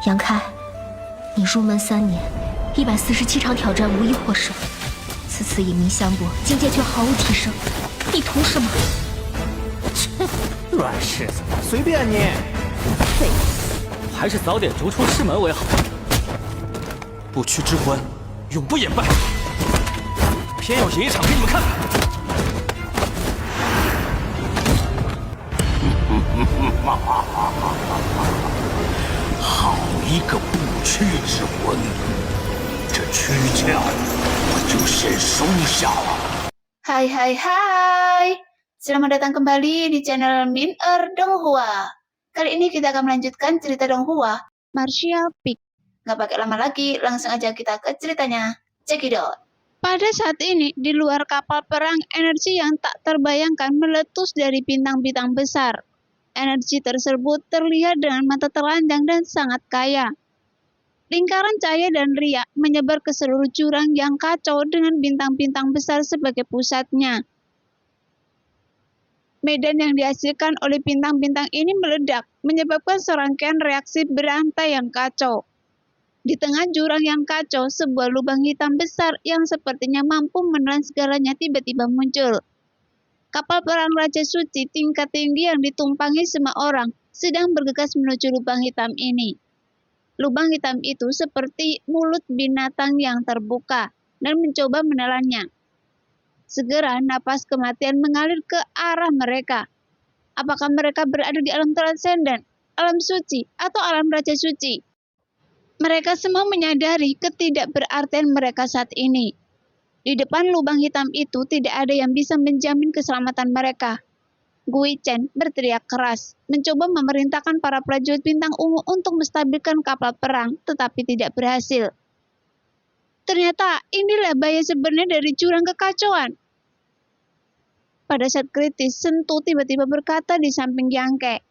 杨开，你入门3年，147场挑战无一获胜，此次引名相搏，境界却毫无提升，你图什么？切，软柿子，随便你。废物，还是早点逐出师门为好。不屈之关，永不言败。偏要演一场给你们看看。好一个不屈之魂！这躯壳我就先收下了。Hai, selamat datang kembali di channel Min Donghua. Kali ini kita akan melanjutkan cerita Donghua, Martial Peak. Nggak pakai lama lagi, langsung aja kita ke ceritanya. Check it out. Pada saat ini, di luar kapal perang, energi yang tak terbayangkan meletus dari bintang-bintang besar. Energi tersebut terlihat dengan mata telanjang dan sangat kaya. Lingkaran cahaya dan riak menyebar ke seluruh jurang yang kacau dengan bintang-bintang besar sebagai pusatnya. Medan yang dihasilkan oleh bintang-bintang ini meledak, menyebabkan serangkaian reaksi berantai yang kacau. Di tengah jurang yang kacau, sebuah lubang hitam besar yang sepertinya mampu menelan segalanya tiba-tiba muncul. Kapal perang Raja Suci tingkat tinggi yang ditumpangi semua orang sedang bergegas menuju lubang hitam ini. Lubang hitam itu seperti mulut binatang yang terbuka dan mencoba menelannya. Segera napas kematian mengalir ke arah mereka. Apakah mereka berada di alam transenden, alam suci, atau alam Raja Suci? Mereka semua menyadari ketidakberartian mereka saat ini. Di depan lubang hitam itu tidak ada yang bisa menjamin keselamatan mereka. Gui Chen berteriak keras, mencoba memerintahkan para prajurit bintang ungu untuk menstabilkan kapal perang, tetapi tidak berhasil. Ternyata inilah bahaya sebenarnya dari jurang kekacauan. Pada saat kritis, Sentu tiba-tiba berkata di samping Yangke.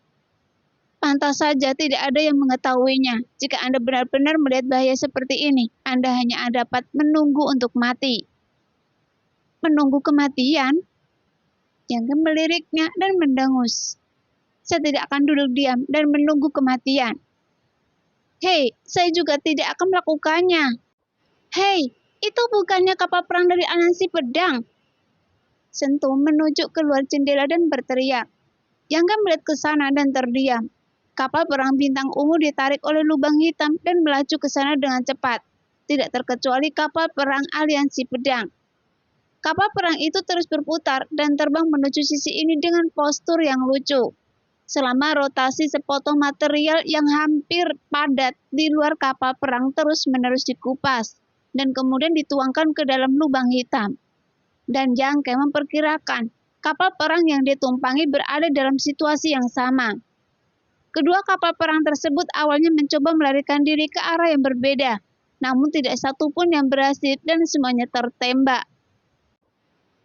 Pantas saja tidak ada yang mengetahuinya. Jika Anda benar-benar melihat bahaya seperti ini, Anda hanya dapat menunggu untuk mati. Menunggu kematian? Yang meliriknya dan mendengus. Saya tidak akan duduk diam dan menunggu kematian. Hei, saya juga tidak akan melakukannya. Hei, itu bukannya kapal perang dari Anansi Pedang. Sentu menuju keluar jendela dan berteriak. Yang melihat ke sana dan terdiam. Kapal perang bintang ungu ditarik oleh lubang hitam dan melaju ke sana dengan cepat. Tidak terkecuali kapal perang Aliansi Pedang. Kapal perang itu terus berputar dan terbang menuju sisi ini dengan postur yang lucu. Selama rotasi sepotong material yang hampir padat di luar kapal perang terus-menerus dikupas dan kemudian dituangkan ke dalam lubang hitam. Dan Yangke memperkirakan kapal perang yang ditumpangi berada dalam situasi yang sama. Kedua kapal perang tersebut awalnya mencoba melarikan diri ke arah yang berbeda, namun tidak satu pun yang berhasil dan semuanya tertembak.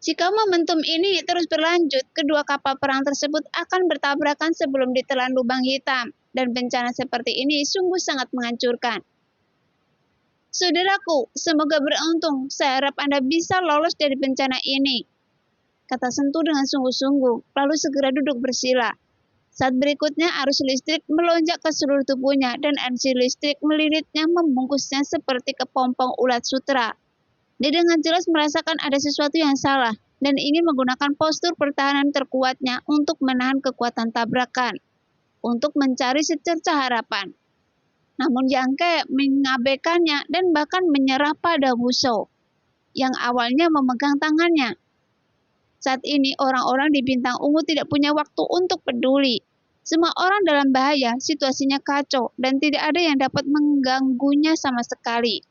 Jika momentum ini terus berlanjut, kedua kapal perang tersebut akan bertabrakan sebelum ditelan lubang hitam, dan bencana seperti ini sungguh sangat menghancurkan. Saudaraku, semoga beruntung. Saya harap Anda bisa lolos dari bencana ini, kata Sentu dengan sungguh-sungguh, lalu segera duduk bersila. Saat berikutnya arus listrik melonjak ke seluruh tubuhnya dan energi listrik melilitnya membungkusnya seperti kepompong ulat sutra. Dia dengan jelas merasakan ada sesuatu yang salah dan ingin menggunakan postur pertahanan terkuatnya untuk menahan kekuatan tabrakan, untuk mencari secercah harapan. Namun Yangke mengabaikannya dan bahkan menyerah pada Wusou, yang awalnya memegang tangannya. Saat ini orang-orang di Bintang Ungu tidak punya waktu untuk peduli. Semua orang dalam bahaya, situasinya kacau, dan tidak ada yang dapat mengganggunya sama sekali.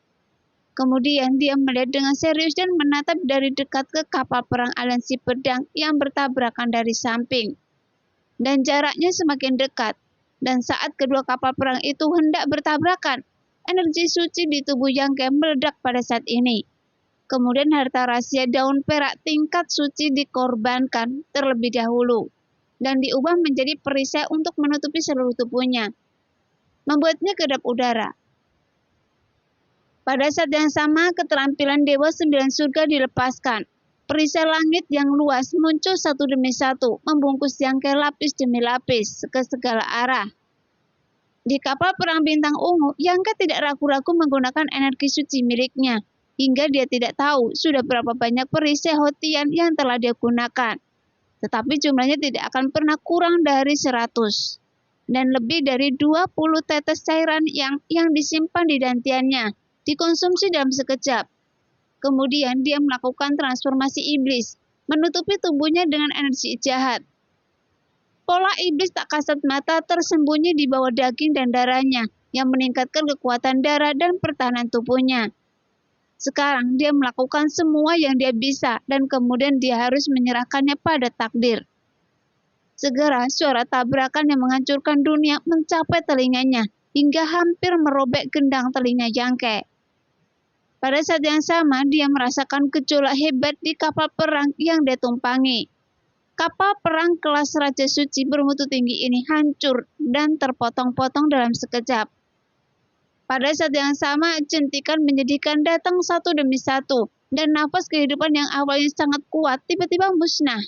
Kemudian dia melihat dengan serius dan menatap dari dekat ke kapal perang Aliansi Pedang yang bertabrakan dari samping. Dan jaraknya semakin dekat. Dan saat kedua kapal perang itu hendak bertabrakan, energi suci di tubuh Yangke meledak pada saat ini. Kemudian harta rahasia daun perak tingkat suci dikorbankan terlebih dahulu dan diubah menjadi perisai untuk menutupi seluruh tubuhnya, membuatnya kedap udara. Pada saat yang sama, keterampilan Dewa Sembilan Surga dilepaskan. Perisai langit yang luas muncul satu demi satu, membungkus Yangke lapis demi lapis ke segala arah. Di kapal perang bintang ungu, Yangke tidak ragu-ragu menggunakan energi suci miliknya, hingga dia tidak tahu sudah berapa banyak perisai Hotian yang telah dia gunakan. Tetapi jumlahnya tidak akan pernah kurang dari 100. Dan lebih dari 20 tetes cairan yang disimpan di dantiannya, dikonsumsi dalam sekejap. Kemudian dia melakukan transformasi iblis, menutupi tubuhnya dengan energi jahat. Pola iblis tak kasat mata tersembunyi di bawah daging dan darahnya, yang meningkatkan kekuatan darah dan pertahanan tubuhnya. Sekarang dia melakukan semua yang dia bisa, dan kemudian dia harus menyerahkannya pada takdir. Segera suara tabrakan yang menghancurkan dunia mencapai telinganya, hingga hampir merobek gendang telinga Yangke. Pada saat yang sama, dia merasakan gejolak hebat di kapal perang yang dia tumpangi. Kapal perang kelas Raja Suci bermutu tinggi ini hancur dan terpotong-potong dalam sekejap. Pada saat yang sama, jentikan menyedihkan datang satu demi satu, dan nafas kehidupan yang awalnya sangat kuat tiba-tiba musnah.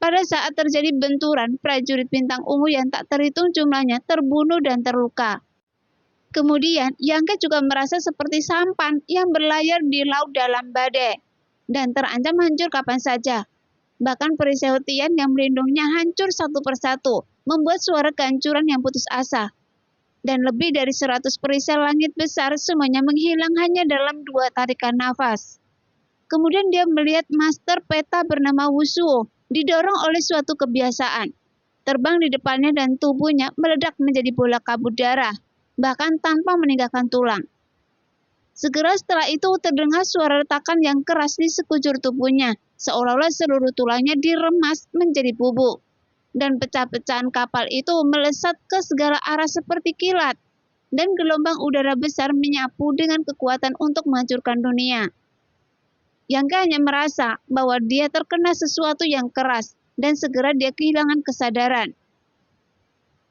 Pada saat terjadi benturan, prajurit bintang ungu yang tak terhitung jumlahnya terbunuh dan terluka. Kemudian, Yangke juga merasa seperti sampan yang berlayar di laut dalam badai, dan terancam hancur kapan saja. Bahkan perisai Hotian yang melindunginya hancur satu persatu, membuat suara kehancuran yang putus asa. Dan lebih dari 100 perisai langit besar semuanya menghilang hanya dalam 2 tarikan nafas. Kemudian dia melihat master peta bernama Wusuo didorong oleh suatu kebiasaan. Terbang di depannya dan tubuhnya meledak menjadi bola kabut darah, bahkan tanpa meninggalkan tulang. Segera setelah itu terdengar suara retakan yang keras di sekujur tubuhnya, seolah-olah seluruh tulangnya diremas menjadi bubuk. Dan pecah-pecahan kapal itu melesat ke segala arah seperti kilat, dan gelombang udara besar menyapu dengan kekuatan untuk menghancurkan dunia. Yangke hanya merasa bahwa dia terkena sesuatu yang keras, dan segera dia kehilangan kesadaran.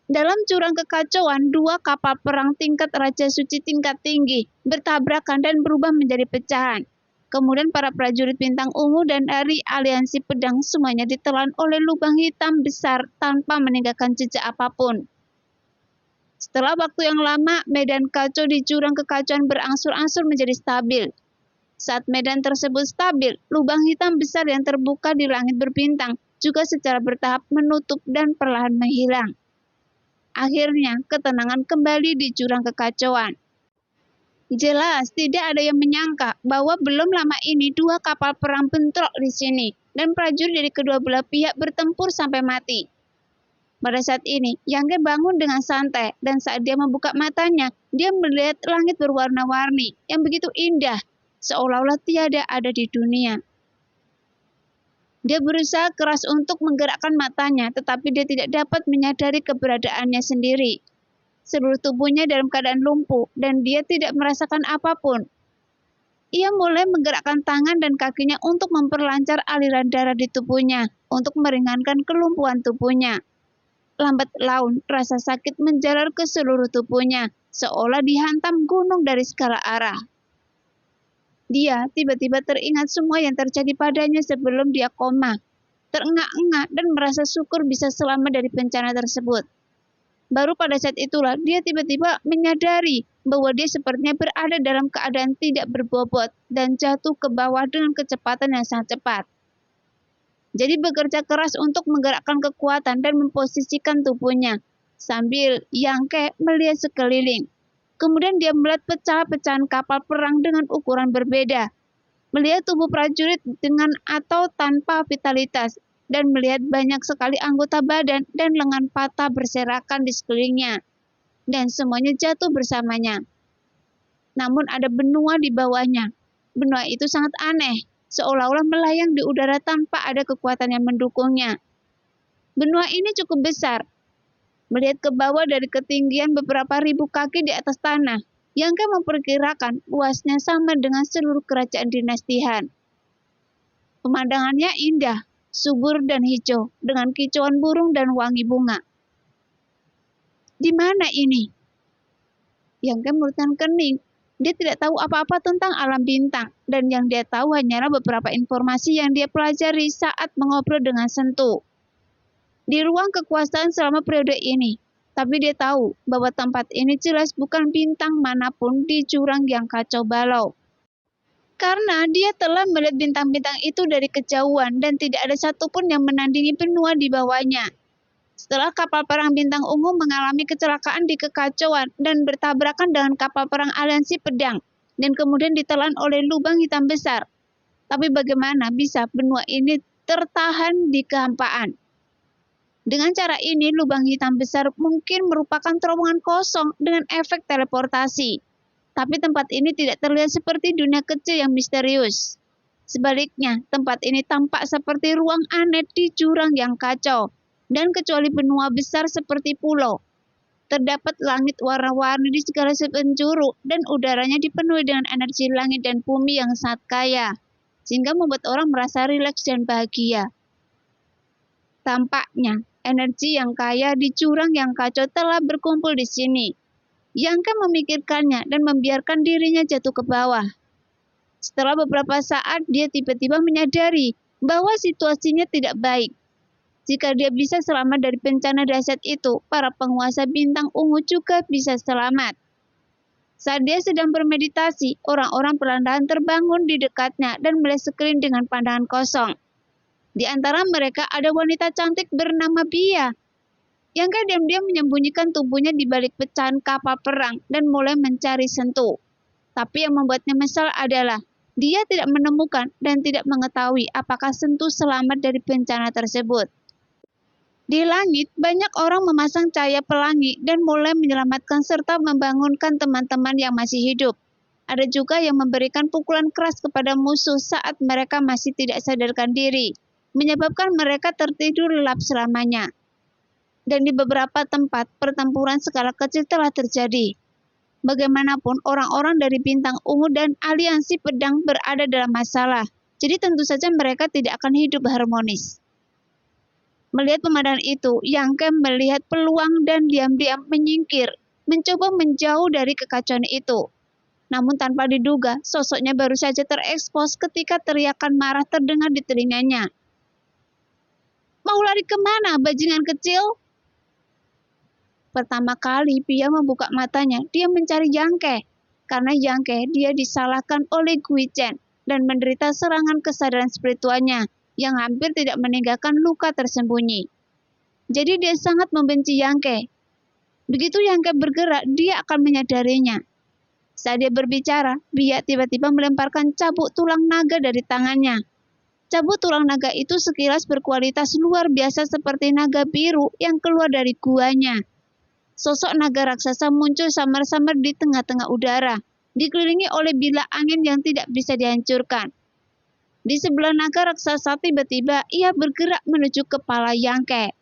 Dalam jurang kekacauan, 2 kapal perang tingkat Raja Suci tingkat tinggi bertabrakan dan berubah menjadi pecahan. Kemudian para prajurit bintang ungu dan dari aliansi pedang semuanya ditelan oleh lubang hitam besar tanpa meninggalkan jejak apapun. Setelah waktu yang lama, medan kacau di jurang kekacauan berangsur-angsur menjadi stabil. Saat medan tersebut stabil, lubang hitam besar yang terbuka di langit berbintang juga secara bertahap menutup dan perlahan menghilang. Akhirnya, ketenangan kembali di jurang kekacauan. Jelas, tidak ada yang menyangka bahwa belum lama ini 2 kapal perang bentrok di sini, dan prajurit dari kedua belah pihak bertempur sampai mati. Pada saat ini, Yangke bangun dengan santai, dan saat dia membuka matanya, dia melihat langit berwarna-warni yang begitu indah, seolah-olah tiada ada di dunia. Dia berusaha keras untuk menggerakkan matanya, tetapi dia tidak dapat menyadari keberadaannya sendiri. Seluruh tubuhnya dalam keadaan lumpuh, dan dia tidak merasakan apapun. Ia mulai menggerakkan tangan dan kakinya untuk memperlancar aliran darah di tubuhnya, untuk meringankan kelumpuhan tubuhnya. Lambat laun, rasa sakit menjalar ke seluruh tubuhnya, seolah dihantam gunung dari segala arah. Dia tiba-tiba teringat semua yang terjadi padanya sebelum dia koma, terengah-engah dan merasa syukur bisa selamat dari bencana tersebut. Baru pada saat itulah dia tiba-tiba menyadari bahwa dia sepertinya berada dalam keadaan tidak berbobot dan jatuh ke bawah dengan kecepatan yang sangat cepat. Jadi bekerja keras untuk menggerakkan kekuatan dan memposisikan tubuhnya, sambil Yangke melihat sekeliling. Kemudian dia melihat pecahan-pecahan kapal perang dengan ukuran berbeda, melihat tubuh prajurit dengan atau tanpa vitalitas, dan melihat banyak sekali anggota badan dan lengan patah berserakan di sekelilingnya, dan semuanya jatuh bersamanya. Namun ada benua di bawahnya. Benua itu sangat aneh, seolah-olah melayang di udara tanpa ada kekuatan yang mendukungnya. Benua ini cukup besar. Melihat ke bawah dari ketinggian beberapa ribu kaki di atas tanah, Yangke memperkirakan luasnya sama dengan seluruh kerajaan dinasti Han. Pemandangannya indah, subur dan hijau, dengan kicauan burung dan wangi bunga. Di mana ini? Yangke murtan kening. Dia tidak tahu apa-apa tentang alam bintang, dan yang dia tahu hanyalah beberapa informasi yang dia pelajari saat mengobrol dengan Sentu. Di ruang kekuasaan selama periode ini, Tapi dia tahu bahwa tempat ini jelas bukan bintang manapun di jurang yang kacau balau. Karena dia telah melihat bintang-bintang itu dari kejauhan dan tidak ada satupun yang menandingi benua di bawahnya. Setelah kapal perang bintang ungu mengalami kecelakaan di kekacauan dan bertabrakan dengan kapal perang aliansi pedang, dan kemudian ditelan oleh lubang hitam besar. Tapi bagaimana bisa benua ini tertahan di kehampaan? Dengan cara ini, lubang hitam besar mungkin merupakan terowongan kosong dengan efek teleportasi. Tapi tempat ini tidak terlihat seperti dunia kecil yang misterius. Sebaliknya, tempat ini tampak seperti ruang aneh di jurang yang kacau. Dan kecuali benua besar seperti pulau, terdapat langit warna-warni di segala penjuru dan udaranya dipenuhi dengan energi langit dan bumi yang sangat kaya, sehingga membuat orang merasa rileks dan bahagia. Tampaknya, energi yang kaya di jurang yang kacau telah berkumpul di sini. Yangke memikirkannya dan membiarkan dirinya jatuh ke bawah. Setelah beberapa saat, dia tiba-tiba menyadari bahwa situasinya tidak baik. Jika dia bisa selamat dari bencana dahsyat itu, para penguasa bintang ungu juga bisa selamat. Saat dia sedang bermeditasi, orang-orang perlahan terbangun di dekatnya dan melihat sekeliling dengan pandangan kosong. Di antara mereka ada wanita cantik bernama Bia. Yangke diam-diam menyembunyikan tubuhnya di balik pecahan kapal perang dan mulai mencari Sentu. Tapi yang membuatnya mesal adalah dia tidak menemukan dan tidak mengetahui apakah Sentu selamat dari bencana tersebut. Di langit, banyak orang memasang cahaya pelangi dan mulai menyelamatkan serta membangunkan teman-teman yang masih hidup. Ada juga yang memberikan pukulan keras kepada musuh saat mereka masih tidak sadarkan diri, menyebabkan mereka tertidur lelap selamanya. Dan di beberapa tempat, pertempuran skala kecil telah terjadi. Bagaimanapun, orang-orang dari bintang ungu dan aliansi pedang berada dalam masalah, jadi tentu saja mereka tidak akan hidup harmonis. Melihat pemandangan itu, Yangke melihat peluang dan diam-diam menyingkir, mencoba menjauh dari kekacauan itu. Namun tanpa diduga, sosoknya baru saja terekspos ketika teriakan marah terdengar di telinganya. "Mau lari kemana, bajingan kecil?" Pertama kali Pia membuka matanya, dia mencari Yangke. Karena Yangke, dia disalahkan oleh Gui Chen dan menderita serangan kesadaran spiritualnya yang hampir tidak meninggalkan luka tersembunyi. Jadi dia sangat membenci Yangke. Begitu Yangke bergerak, dia akan menyadarinya. Saat dia berbicara, Bia tiba-tiba melemparkan cabuk tulang naga dari tangannya. Cabuk tulang naga itu sekilas berkualitas luar biasa seperti naga biru yang keluar dari guanya. Sosok naga raksasa muncul samar-samar di tengah-tengah udara, dikelilingi oleh bilah angin yang tidak bisa dihancurkan. Di sebelah naga raksasa tiba-tiba ia bergerak menuju kepala Yangke.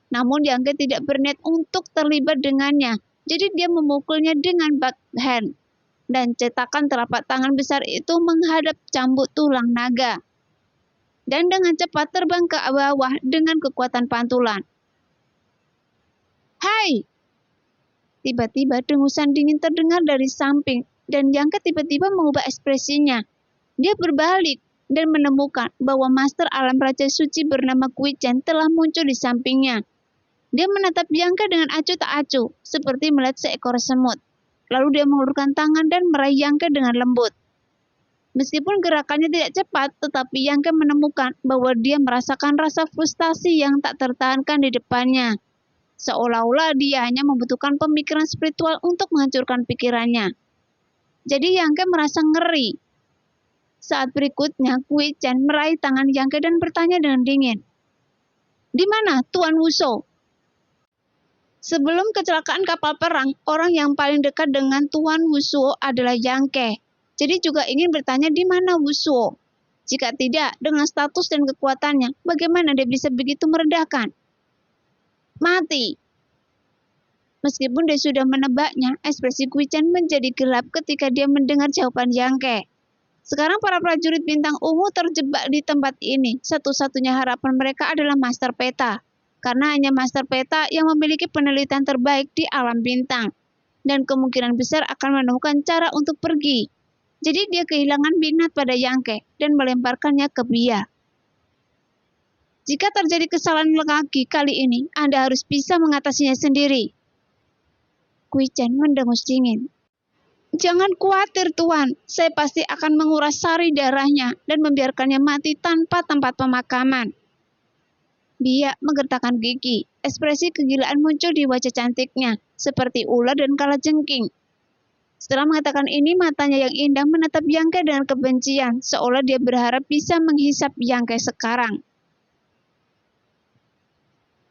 Namun Yangke tidak berniat untuk terlibat dengannya, jadi dia memukulnya dengan backhand. Dan cetakan telapak tangan besar itu menghadap cambuk tulang naga. Dan dengan cepat terbang ke bawah dengan kekuatan pantulan. "Hai!" Tiba-tiba dengusan dingin terdengar dari samping, dan Yangke tiba-tiba mengubah ekspresinya. Dia berbalik dan menemukan bahwa Master Alam Raja Suci bernama Gui Chen telah muncul di sampingnya. Dia menatap Yangke dengan acuh tak acuh, seperti melihat seekor semut. Lalu dia mengulurkan tangan dan meraih Yangke dengan lembut. Meskipun gerakannya tidak cepat, tetapi Yangke menemukan bahwa dia merasakan rasa frustasi yang tak tertahankan di depannya. Seolah-olah dia hanya membutuhkan pemikiran spiritual untuk menghancurkan pikirannya. Jadi Yangke merasa ngeri. Saat berikutnya, Gui Chen meraih tangan Yangke dan bertanya dengan dingin. "Di mana Tuan Wuso?" Sebelum kecelakaan kapal perang, orang yang paling dekat dengan Tuan Wuso adalah Yangke. Jadi juga ingin bertanya di mana Wuso. Jika tidak, dengan status dan kekuatannya, bagaimana dia bisa begitu merendahkan? Mati. Meskipun dia sudah menebaknya, ekspresi Gui Chen menjadi gelap ketika dia mendengar jawaban Yangke. Sekarang para prajurit bintang ungu terjebak di tempat ini. Satu-satunya harapan mereka adalah Master Peta. Karena hanya Master Peta yang memiliki penelitian terbaik di alam bintang. Dan kemungkinan besar akan menemukan cara untuk pergi. Jadi dia kehilangan minat pada Yangke dan melemparkannya ke Bia. Jika terjadi kesalahan lagi kali ini, Anda harus bisa mengatasinya sendiri. Kui Chen mendengus dingin. Jangan khawatir, Tuan. Saya pasti akan menguras sari darahnya dan membiarkannya mati tanpa tempat pemakaman. Biak menggertakkan gigi. Ekspresi kegilaan muncul di wajah cantiknya, seperti ular dan kalajengking. Setelah mengatakan ini, matanya yang indah menatap Yang Ke dengan kebencian, seolah dia berharap bisa menghisap Yang Ke sekarang.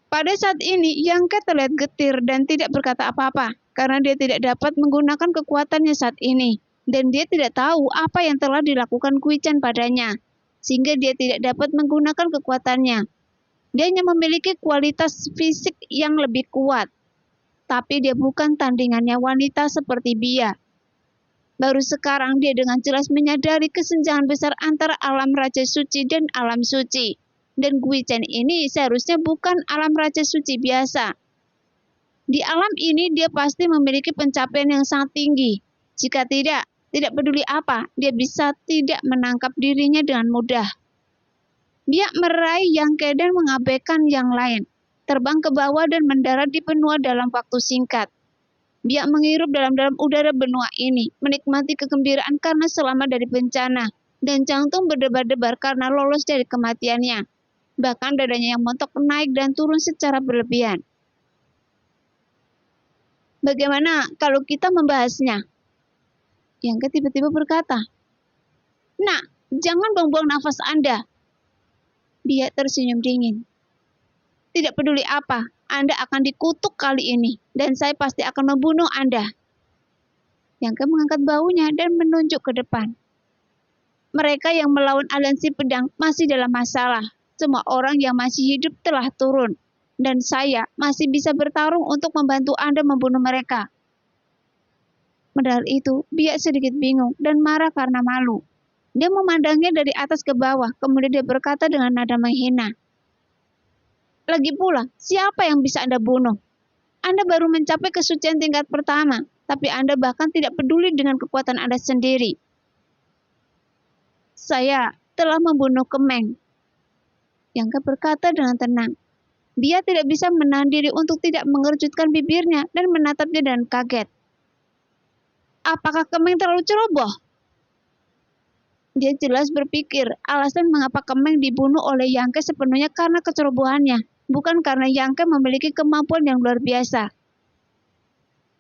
Pada saat ini, Yang Ke terlihat getir dan tidak berkata apa-apa, karena dia tidak dapat menggunakan kekuatannya saat ini, dan dia tidak tahu apa yang telah dilakukan Kui Chen padanya, sehingga dia tidak dapat menggunakan kekuatannya. Dia hanya memiliki kualitas fisik yang lebih kuat, tapi dia bukan tandingannya wanita seperti Bia. Baru sekarang dia dengan jelas menyadari kesenjangan besar antara alam Raja Suci dan alam suci. Dan Kui Chen ini seharusnya bukan alam Raja Suci biasa. Di alam ini dia pasti memiliki pencapaian yang sangat tinggi. Jika tidak peduli apa, dia bisa tidak menangkap dirinya dengan mudah. Dia meraih Yang Ke dan mengabaikan yang lain, terbang ke bawah dan mendarat di benua dalam waktu singkat. Dia menghirup dalam udara benua ini, menikmati kegembiraan karena selamat dari bencana, dan jantung berdebar-debar karena lolos dari kematiannya. Bahkan dadanya yang montok naik dan turun secara berlebihan. Bagaimana kalau kita membahasnya? Yang Ke tiba-tiba berkata, "Nah, jangan buang-buang nafas Anda." Dia tersenyum dingin. Tidak peduli apa, Anda akan dikutuk kali ini, dan saya pasti akan membunuh Anda. Yang Ke mengangkat baunya dan menunjuk ke depan. Mereka yang melawan aliansi pedang masih dalam masalah. Semua orang yang masih hidup telah turun, dan saya masih bisa bertarung untuk membantu Anda membunuh mereka. Mendengar itu, Biak sedikit bingung dan marah karena malu. Dia memandangnya dari atas ke bawah, kemudian dia berkata dengan nada menghina. Lagi pula, siapa yang bisa Anda bunuh? Anda baru mencapai kesucian tingkat pertama, tapi Anda bahkan tidak peduli dengan kekuatan Anda sendiri. Saya telah membunuh Kemeng. Yang Ke berkata dengan tenang. Dia tidak bisa menahan diri untuk tidak mengerjutkan bibirnya dan menatapnya dengan kaget. Apakah Kemeng terlalu ceroboh? Dia jelas berpikir alasan mengapa Kemeng dibunuh oleh Yang Ke sepenuhnya karena kecerobohannya, bukan karena Yang Ke memiliki kemampuan yang luar biasa.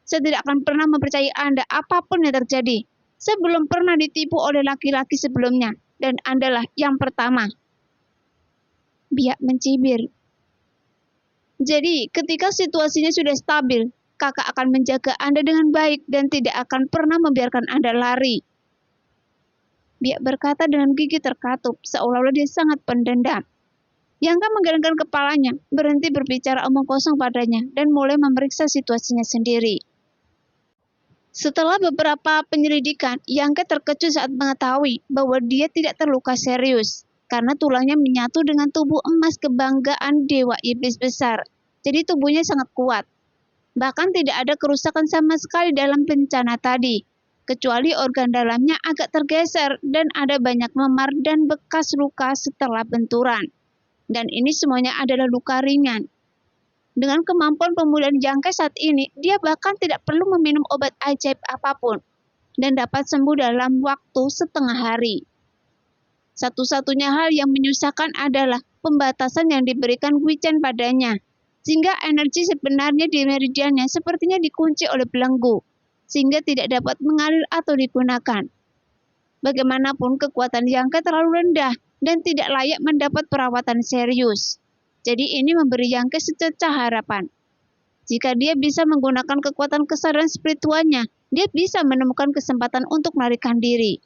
Saya tidak akan pernah mempercayai Anda apapun yang terjadi. Saya belum pernah ditipu oleh laki-laki sebelumnya, dan Andalah yang pertama. Biak mencibir. Jadi, ketika situasinya sudah stabil, kakak akan menjaga Anda dengan baik dan tidak akan pernah membiarkan Anda lari. Biak berkata dengan gigi terkatup, seolah-olah dia sangat pendendam. Yang Ke menggelengkan kepalanya, berhenti berbicara omong kosong padanya, dan mulai memeriksa situasinya sendiri. Setelah beberapa penyelidikan, Yang Ke terkejut saat mengetahui bahwa dia tidak terluka serius, karena tulangnya menyatu dengan tubuh emas kebanggaan Dewa Iblis Besar. Jadi tubuhnya sangat kuat. Bahkan tidak ada kerusakan sama sekali dalam bencana tadi, kecuali organ dalamnya agak tergeser dan ada banyak memar dan bekas luka setelah benturan. Dan ini semuanya adalah luka ringan. Dengan kemampuan pemulihan Yang Ke saat ini, dia bahkan tidak perlu meminum obat ajaib apapun, dan dapat sembuh dalam waktu setengah hari. Satu-satunya hal yang menyusahkan adalah pembatasan yang diberikan Kui Chen padanya, sehingga energi sebenarnya di meridiannya sepertinya dikunci oleh belenggu, sehingga tidak dapat mengalir atau digunakan. Bagaimanapun kekuatan Yang Ke terlalu rendah dan tidak layak mendapat perawatan serius. Jadi ini memberi Yang Ke secercah harapan. Jika dia bisa menggunakan kekuatan kesadaran spiritualnya, dia bisa menemukan kesempatan untuk melarikan diri.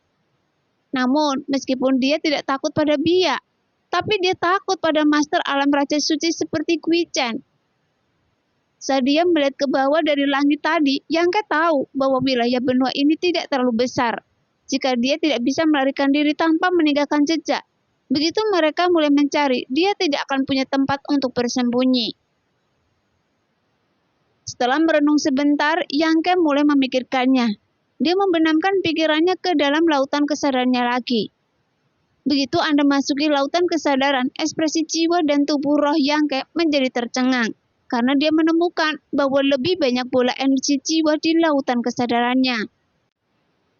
Namun, meskipun dia tidak takut pada Biak, tapi dia takut pada master alam Raja Suci seperti Kui Chen. Saat dia melihat ke bawah dari langit tadi, Yang Ke tahu bahwa wilayah benua ini tidak terlalu besar. Jika dia tidak bisa melarikan diri tanpa meninggalkan jejak, begitu mereka mulai mencari, dia tidak akan punya tempat untuk bersembunyi. Setelah merenung sebentar, Yang Ke mulai memikirkannya. Dia membenamkan pikirannya ke dalam lautan kesadarannya lagi. Begitu Anda masuki lautan kesadaran, ekspresi jiwa dan tubuh roh Yangke menjadi tercengang, karena dia menemukan bahwa lebih banyak bola energi jiwa di lautan kesadarannya.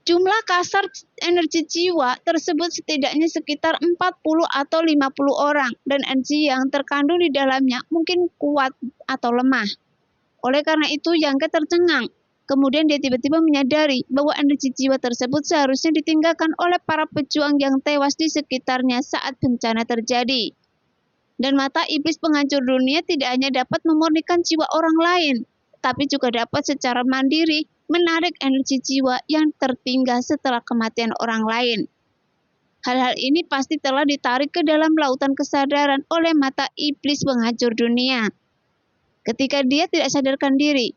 Jumlah kasar energi jiwa tersebut setidaknya sekitar 40 atau 50 orang, dan energi yang terkandung di dalamnya mungkin kuat atau lemah. Oleh karena itu, Yangke tercengang. Kemudian dia tiba-tiba menyadari bahwa energi jiwa tersebut seharusnya ditinggalkan oleh para pejuang yang tewas di sekitarnya saat bencana terjadi. Dan mata iblis penghancur dunia tidak hanya dapat memurnikan jiwa orang lain, tapi juga dapat secara mandiri menarik energi jiwa yang tertinggal setelah kematian orang lain. Hal-hal ini pasti telah ditarik ke dalam lautan kesadaran oleh mata iblis penghancur dunia ketika dia tidak sadarkan diri.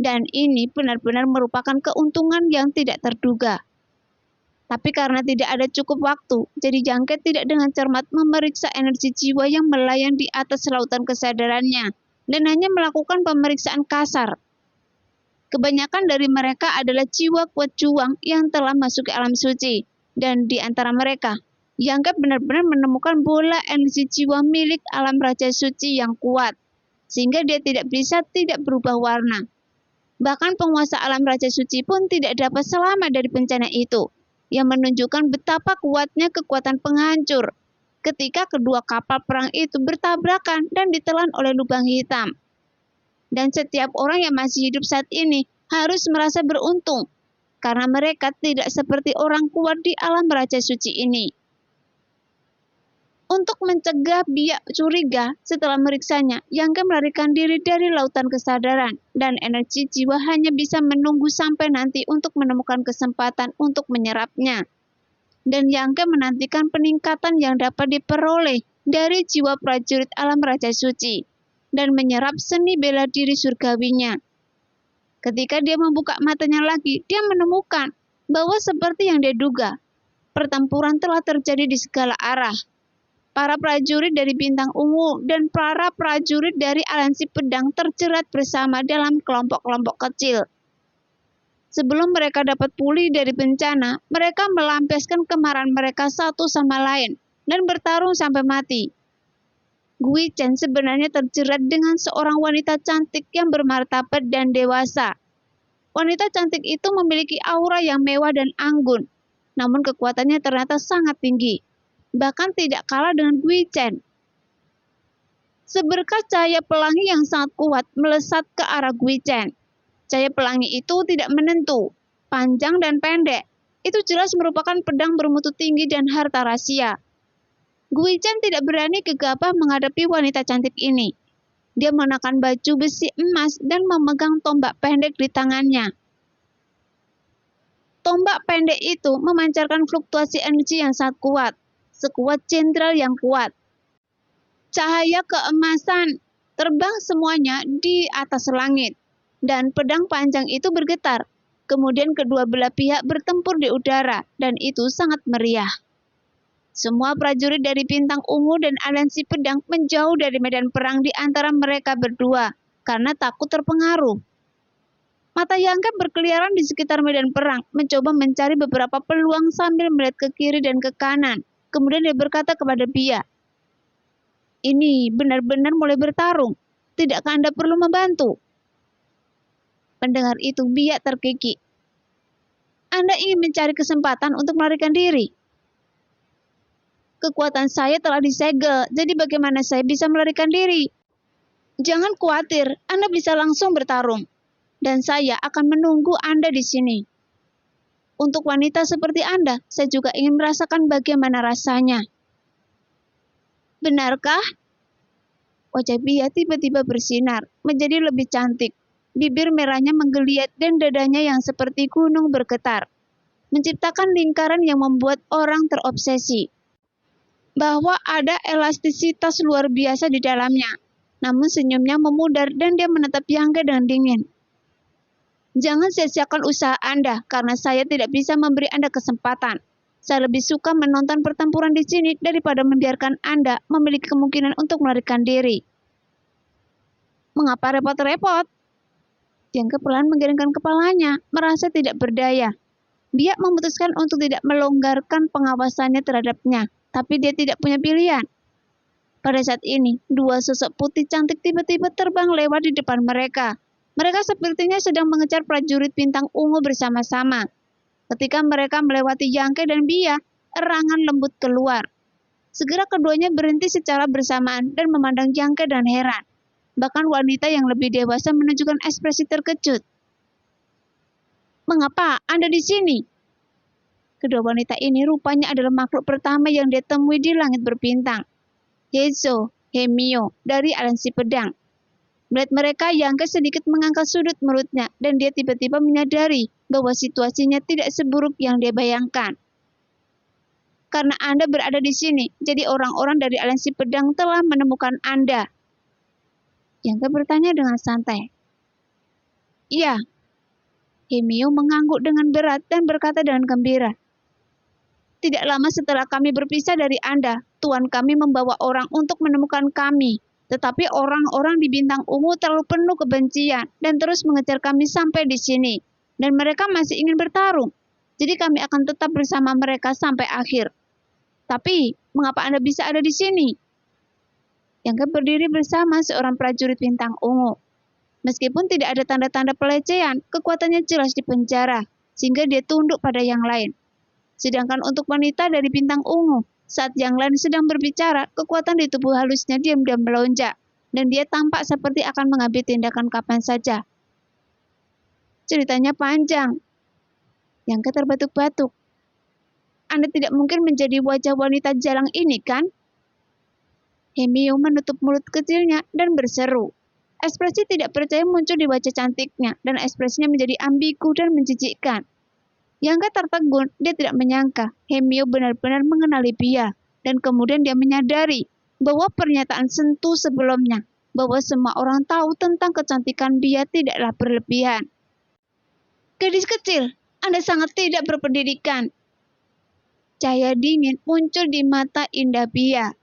Dan ini benar-benar merupakan keuntungan yang tidak terduga. Tapi karena tidak ada cukup waktu, jadi Yangke tidak dengan cermat memeriksa energi jiwa yang melayang di atas lautan kesadarannya, dan hanya melakukan pemeriksaan kasar. Kebanyakan dari mereka adalah jiwa kuat juang yang telah masuk ke alam suci, dan di antara mereka, Yangke benar-benar menemukan bola energi jiwa milik alam raja suci yang kuat, sehingga dia tidak bisa tidak berubah warna. Bahkan penguasa alam raja suci pun tidak dapat selamat dari bencana itu, yang menunjukkan betapa kuatnya kekuatan penghancur ketika kedua kapal perang itu bertabrakan dan ditelan oleh lubang hitam. Dan setiap orang yang masih hidup saat ini harus merasa beruntung, karena mereka tidak seperti orang kuat di alam raja suci ini. Untuk mencegah Biak curiga setelah meriksanya, Yangke melarikan diri dari lautan kesadaran, dan energi jiwa hanya bisa menunggu sampai nanti untuk menemukan kesempatan untuk menyerapnya. Dan Yangke menantikan peningkatan yang dapat diperoleh dari jiwa prajurit alam raja suci, dan menyerap seni bela diri surgawinya. Ketika dia membuka matanya lagi, dia menemukan bahwa seperti yang dia duga, pertempuran telah terjadi di segala arah. Para prajurit dari Bintang Ungu dan para prajurit dari aliansi pedang terjerat bersama dalam kelompok-kelompok kecil. Sebelum mereka dapat pulih dari bencana, mereka melampiaskan kemarahan mereka satu sama lain dan bertarung sampai mati. Gui Chen sebenarnya terjerat dengan seorang wanita cantik yang bermartabat dan dewasa. Wanita cantik itu memiliki aura yang mewah dan anggun, namun kekuatannya ternyata sangat tinggi, bahkan tidak kalah dengan Gui Chen. Seberkas cahaya pelangi yang sangat kuat melesat ke arah Gui Chen. Cahaya pelangi itu tidak menentu, panjang dan pendek. Itu jelas merupakan pedang bermutu tinggi dan harta rahasia. Gui Chen tidak berani gegabah menghadapi wanita cantik ini. Dia mengenakan baju besi emas dan memegang tombak pendek di tangannya. Tombak pendek itu memancarkan fluktuasi energi yang sangat kuat, sekuat jenderal yang kuat. Cahaya keemasan terbang semuanya di atas langit, dan pedang panjang itu bergetar. Kemudian kedua belah pihak bertempur di udara, dan itu sangat meriah. Semua prajurit dari Bintang Ungu dan aliansi pedang menjauh dari medan perang di antara mereka berdua, karena takut terpengaruh. Mata Yangke berkeliaran di sekitar medan perang, mencoba mencari beberapa peluang sambil melihat ke kiri dan ke kanan. Kemudian dia berkata kepada Biak, "Ini benar-benar mulai bertarung. Tidakkah Anda perlu membantu?" Mendengar itu, Biak terkikik. "Anda ingin mencari kesempatan untuk melarikan diri?" "Kekuatan saya telah disegel, jadi bagaimana saya bisa melarikan diri?" "Jangan khawatir, Anda bisa langsung bertarung. Dan saya akan menunggu Anda di sini. Untuk wanita seperti Anda, saya juga ingin merasakan bagaimana rasanya." "Benarkah?" Wajah Biak tiba-tiba bersinar, menjadi lebih cantik. Bibir merahnya menggeliat dan dadanya yang seperti gunung bergetar, menciptakan lingkaran yang membuat orang terobsesi. Bahwa ada elastisitas luar biasa di dalamnya. Namun senyumnya memudar dan dia menatap Yangke dengan dingin. "Jangan sia-siakan usaha Anda, karena saya tidak bisa memberi Anda kesempatan. Saya lebih suka menonton pertempuran di sini daripada membiarkan Anda memiliki kemungkinan untuk melarikan diri." "Mengapa repot-repot?" Yangke pelan menggelengkan kepalanya, merasa tidak berdaya. Biak memutuskan untuk tidak melonggarkan pengawasannya terhadapnya, tapi dia tidak punya pilihan. Pada saat ini, dua sosok putih cantik tiba-tiba terbang lewat di depan mereka. Mereka sepertinya sedang mengejar prajurit bintang ungu bersama-sama. Ketika mereka melewati Yangke dan Bia, erangan lembut keluar. Segera keduanya berhenti secara bersamaan dan memandang Yangke dan heran. Bahkan wanita yang lebih dewasa menunjukkan ekspresi terkejut. "Mengapa Anda di sini?" Kedua wanita ini rupanya adalah makhluk pertama yang dia temui di langit berbintang. Heizo, Hemio, dari aliansi pedang. Melihat mereka, Yangke sedikit mengangkat sudut mulutnya dan dia tiba-tiba menyadari bahwa situasinya tidak seburuk yang dia bayangkan. "Karena Anda berada di sini, jadi orang-orang dari aliansi pedang telah menemukan Anda." Yangke bertanya dengan santai. "Iya." Hemio mengangguk dengan berat dan berkata dengan gembira. "Tidak lama setelah kami berpisah dari Anda, Tuan kami membawa orang untuk menemukan kami. Tetapi orang-orang di Bintang Ungu terlalu penuh kebencian dan terus mengejar kami sampai di sini. Dan mereka masih ingin bertarung. Jadi kami akan tetap bersama mereka sampai akhir. Tapi, mengapa Anda bisa ada di sini?" Yangke berdiri bersama seorang prajurit Bintang Ungu. Meskipun tidak ada tanda-tanda pelecehan, kekuatannya jelas di penjara, sehingga dia tunduk pada yang lain. Sedangkan untuk wanita dari Bintang Ungu, saat yang lain sedang berbicara, kekuatan di tubuh halusnya diam-diam melonjak, dan dia tampak seperti akan mengambil tindakan kapan saja. "Ceritanya panjang." Yangke terbatuk-batuk. "Anda tidak mungkin menjadi wajah wanita jalang ini, kan?" Hemio menutup mulut kecilnya dan berseru. Ekspresi tidak percaya muncul di wajah cantiknya, dan ekspresinya menjadi ambigu dan menjijikkan. Yangke tertegun, dia tidak menyangka Hemio benar-benar mengenali Bia, dan kemudian dia menyadari bahwa pernyataan Sentu sebelumnya, bahwa semua orang tahu tentang kecantikan Bia tidaklah berlebihan. "Gadis kecil, Anda sangat tidak berpendidikan." Cahaya dingin muncul di mata indah Bia.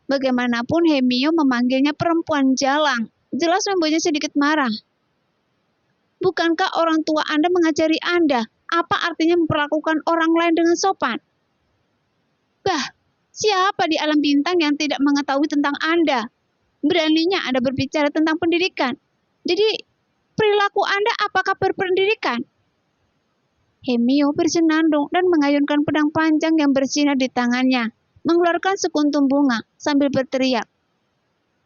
Bagaimanapun Hemio memanggilnya perempuan jalang, jelas membuatnya sedikit marah. "Bukankah orang tua Anda mengajari Anda apa artinya memperlakukan orang lain dengan sopan?" "Bah, siapa di alam bintang yang tidak mengetahui tentang Anda? Beraninya Anda berbicara tentang pendidikan. Jadi, perilaku Anda apakah berpendidikan?" Hemio bersenandung dan mengayunkan pedang panjang yang bersinar di tangannya, mengeluarkan sekuntum bunga sambil berteriak,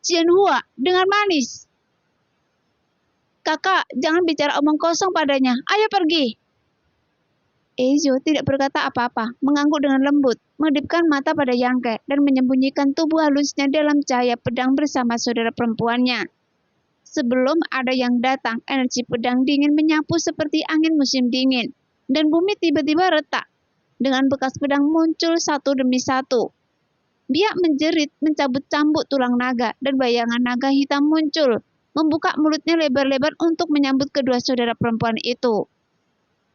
"Jianhua, dengan manis." "Kakak, jangan bicara omong kosong padanya. Ayo pergi." Heizo tidak berkata apa-apa, mengangguk dengan lembut, mengedipkan mata pada Yangke, dan menyembunyikan tubuh halusnya dalam cahaya pedang bersama saudara perempuannya. Sebelum ada yang datang, energi pedang dingin menyapu seperti angin musim dingin, dan bumi tiba-tiba retak. Dengan bekas pedang muncul satu demi satu. Biak menjerit, mencabut cambuk tulang naga, dan bayangan naga hitam muncul, membuka mulutnya lebar-lebar untuk menyambut kedua saudara perempuan itu.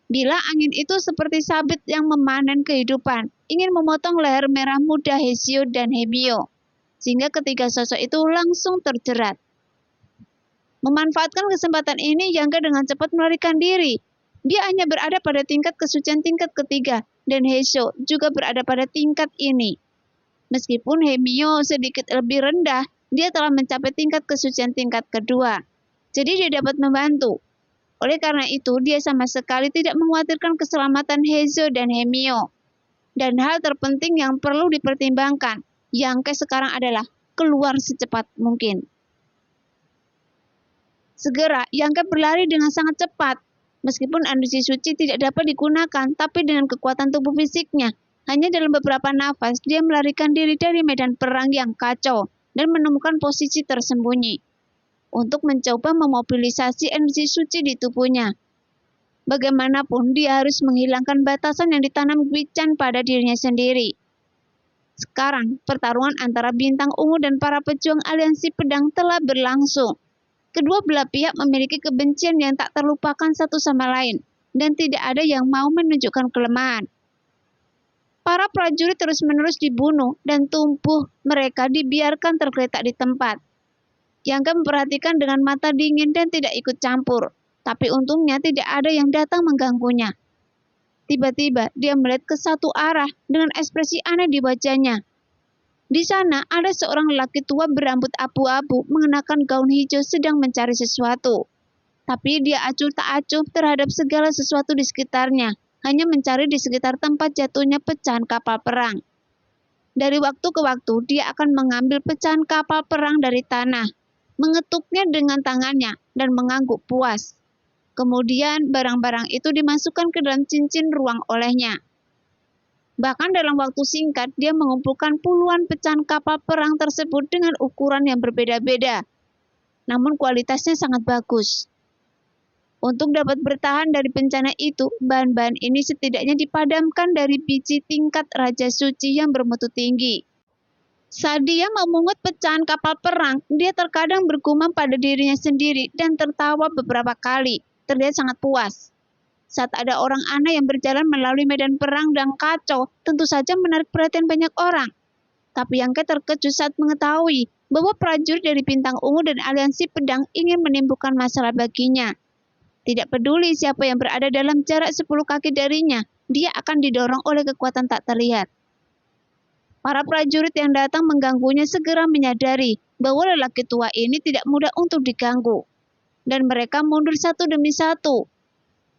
Bila angin itu seperti sabit yang memanen kehidupan, ingin memotong leher merah muda Hesio dan Hemio, sehingga ketiga sosok itu langsung terjerat. Memanfaatkan kesempatan ini, Yangke dengan cepat melarikan diri. Dia hanya berada pada tingkat kesucian tingkat ketiga, dan Hesio juga berada pada tingkat ini. Meskipun Hemio sedikit lebih rendah, dia telah mencapai tingkat kesucian tingkat kedua. Jadi dia dapat membantu. Oleh karena itu, dia sama sekali tidak mengkhawatirkan keselamatan Heizo dan Hemio. Dan hal terpenting yang perlu dipertimbangkan, Yangke sekarang adalah keluar secepat mungkin. Segera, Yangke berlari dengan sangat cepat. Meskipun energi suci tidak dapat digunakan, tapi dengan kekuatan tubuh fisiknya, hanya dalam beberapa nafas, dia melarikan diri dari medan perang yang kacau dan menemukan posisi tersembunyi untuk mencoba memobilisasi energi suci di tubuhnya. Bagaimanapun, dia harus menghilangkan batasan yang ditanam Gwican pada dirinya sendiri. Sekarang, pertarungan antara Bintang Ungu dan para pejuang aliansi pedang telah berlangsung. Kedua belah pihak memiliki kebencian yang tak terlupakan satu sama lain, dan tidak ada yang mau menunjukkan kelemahan. Para prajurit terus-menerus dibunuh, dan tubuh mereka dibiarkan tergeletak di tempat. Yangke memperhatikan dengan mata dingin dan tidak ikut campur, tapi untungnya tidak ada yang datang mengganggunya. Tiba-tiba dia melihat ke satu arah dengan ekspresi aneh di wajahnya, Di sana ada seorang lelaki tua berambut abu-abu mengenakan gaun hijau sedang mencari sesuatu. Tapi dia acuh tak acuh terhadap segala sesuatu di sekitarnya, hanya mencari di sekitar tempat jatuhnya pecahan kapal perang. Dari waktu ke waktu dia akan mengambil pecahan kapal perang dari tanah, mengetuknya dengan tangannya dan mengangguk puas. Kemudian barang-barang itu dimasukkan ke dalam cincin ruang olehnya. Bahkan dalam waktu singkat, dia mengumpulkan puluhan pecahan kapal perang tersebut dengan ukuran yang berbeda-beda. Namun kualitasnya sangat bagus. Untuk dapat bertahan dari bencana itu, bahan-bahan ini setidaknya dipadamkan dari biji tingkat Raja Suci yang bermutu tinggi. Saat dia memungut pecahan kapal perang, dia terkadang bergumam pada dirinya sendiri dan tertawa beberapa kali, terlihat sangat puas. Saat ada orang aneh yang berjalan melalui medan perang dan kacau, tentu saja menarik perhatian banyak orang. Tapi Yangke terkejut saat mengetahui bahwa prajurit dari Bintang Ungu dan Aliansi Pedang ingin menimbulkan masalah baginya. Tidak peduli siapa yang berada dalam jarak 10 kaki darinya, dia akan didorong oleh kekuatan tak terlihat. Para prajurit yang datang mengganggunya segera menyadari bahwa lelaki tua ini tidak mudah untuk diganggu. Dan mereka mundur satu demi satu.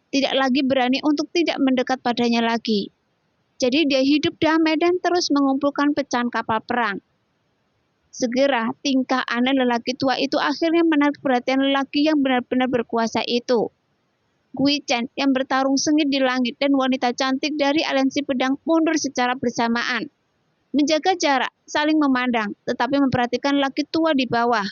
Tidak lagi berani untuk tidak mendekat padanya lagi. Jadi dia hidup damai dan terus mengumpulkan pecahan kapal perang. Segera tingkah aneh lelaki tua itu akhirnya menarik perhatian lelaki yang benar-benar berkuasa itu. Gui Chen yang bertarung sengit di langit dan wanita cantik dari Aliansi Pedang mundur secara bersamaan. Menjaga jarak, saling memandang, tetapi memperhatikan lelaki tua di bawah.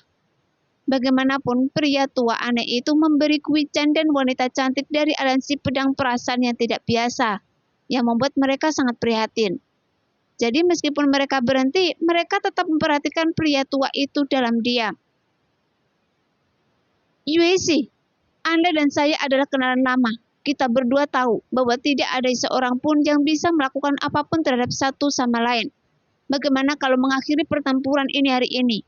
Bagaimanapun, pria tua aneh itu memberi Gui Chen dan wanita cantik dari Aliansi Pedang perasaan yang tidak biasa, yang membuat mereka sangat prihatin. Jadi meskipun mereka berhenti, mereka tetap memperhatikan pria tua itu dalam diam. Yueshi, Anda dan saya adalah kenalan lama. Kita berdua tahu bahwa tidak ada seorang pun yang bisa melakukan apapun terhadap satu sama lain. Bagaimana kalau mengakhiri pertempuran ini hari ini?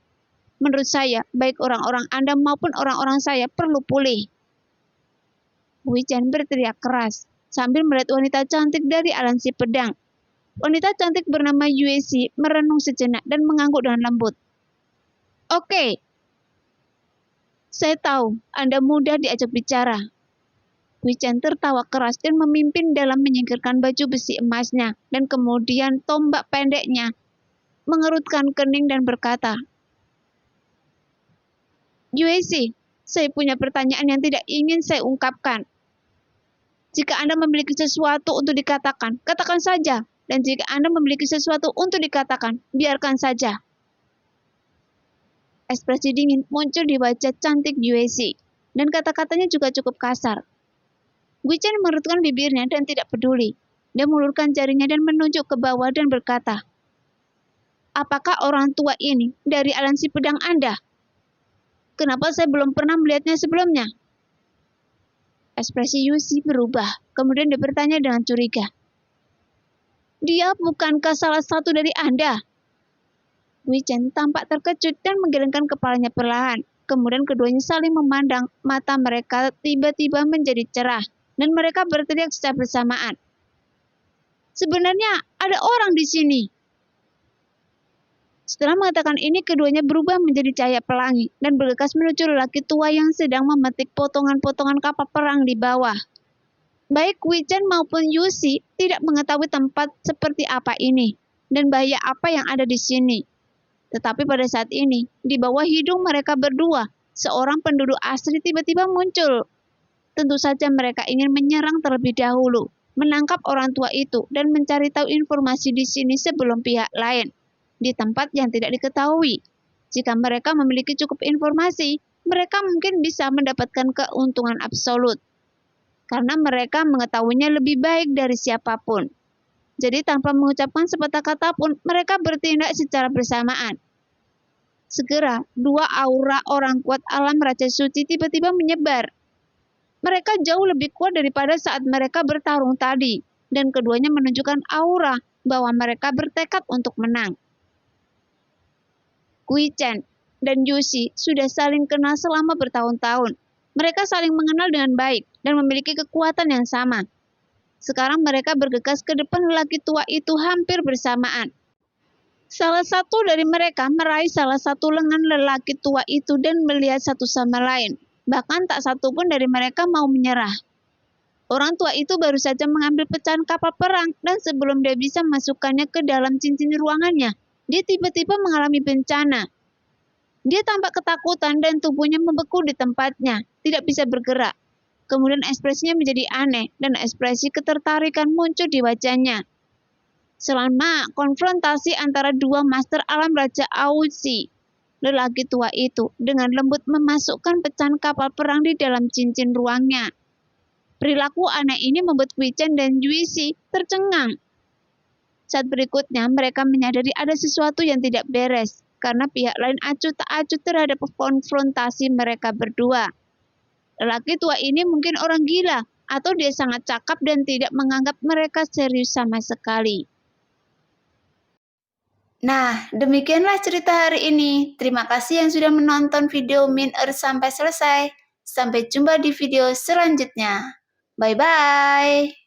Menurut saya, baik orang-orang Anda maupun orang-orang saya perlu pulih. Gui Chen berteriak keras, sambil melihat wanita cantik dari Aliansi Pedang. Wanita cantik bernama Yueshi merenung sejenak dan mengangguk dengan lembut. Oke, saya tahu Anda mudah diajak bicara. Gui Chen tertawa keras dan memimpin dalam menyingkirkan baju besi emasnya dan kemudian tombak pendeknya, mengerutkan kening dan berkata, Yueshi, saya punya pertanyaan yang tidak ingin saya ungkapkan. Jika Anda memiliki sesuatu untuk dikatakan, katakan saja. Dan jika Anda memiliki sesuatu untuk dikatakan, biarkan saja. Ekspresi dingin muncul di wajah cantik Yueshi, dan kata-katanya juga cukup kasar. Gui Chen mengerutkan bibirnya dan tidak peduli. Dia mengulurkan jarinya dan menunjuk ke bawah dan berkata, apakah orang tua ini dari Aliansi Pedang Anda? Kenapa saya belum pernah melihatnya sebelumnya? Ekspresi Yueshi berubah, kemudian dia bertanya dengan curiga. Dia bukankah salah satu dari Anda? Gui Chen tampak terkejut dan menggelengkan kepalanya perlahan. Kemudian keduanya saling memandang, mata mereka tiba-tiba menjadi cerah, dan mereka berteriak secara bersamaan. Sebenarnya ada orang di sini. Setelah mengatakan ini, keduanya berubah menjadi cahaya pelangi dan bergegas menuju lelaki tua yang sedang memetik potongan-potongan kapal perang di bawah. Baik Gui Chen maupun Yueshi tidak mengetahui tempat seperti apa ini dan bahaya apa yang ada di sini. Tetapi pada saat ini, di bawah hidung mereka berdua, seorang penduduk asli tiba-tiba muncul. Tentu saja mereka ingin menyerang terlebih dahulu, menangkap orang tua itu dan mencari tahu informasi di sini sebelum pihak lain. Di tempat yang tidak diketahui. Jika mereka memiliki cukup informasi, mereka mungkin bisa mendapatkan keuntungan absolut. Karena mereka mengetahuinya lebih baik dari siapapun. Jadi tanpa mengucapkan sepatah kata pun, mereka bertindak secara bersamaan. Segera, dua aura orang kuat alam Raja Suci tiba-tiba menyebar. Mereka jauh lebih kuat daripada saat mereka bertarung tadi, dan keduanya menunjukkan aura bahwa mereka bertekad untuk menang. Gui Chen dan Yueshi sudah saling kenal selama bertahun-tahun. Mereka saling mengenal dengan baik dan memiliki kekuatan yang sama. Sekarang mereka bergegas ke depan lelaki tua itu hampir bersamaan. Salah satu dari mereka meraih salah satu lengan lelaki tua itu dan melihat satu sama lain. Bahkan tak satu pun dari mereka mau menyerah. Orang tua itu baru saja mengambil pecahan kapal perang dan sebelum dia bisa masukkannya ke dalam cincin ruangannya, dia tiba-tiba mengalami bencana. Dia tampak ketakutan dan tubuhnya membeku di tempatnya, tidak bisa bergerak. Kemudian ekspresinya menjadi aneh dan ekspresi ketertarikan muncul di wajahnya. Selama konfrontasi antara dua master alam Raja Auzi, lelaki tua itu dengan lembut memasukkan pecahan kapal perang di dalam cincin ruangnya. Perilaku aneh ini membuat Wei Chen dan Yue Xi tercengang. Saat berikutnya mereka menyadari ada sesuatu yang tidak beres, karena pihak lain acuh tak acuh terhadap konfrontasi mereka berdua. Lelaki tua ini mungkin orang gila, atau dia sangat cakap dan tidak menganggap mereka serius sama sekali. Nah, demikianlah cerita hari ini. Terima kasih yang sudah menonton video Min Earth sampai selesai. Sampai jumpa di video selanjutnya. Bye-bye.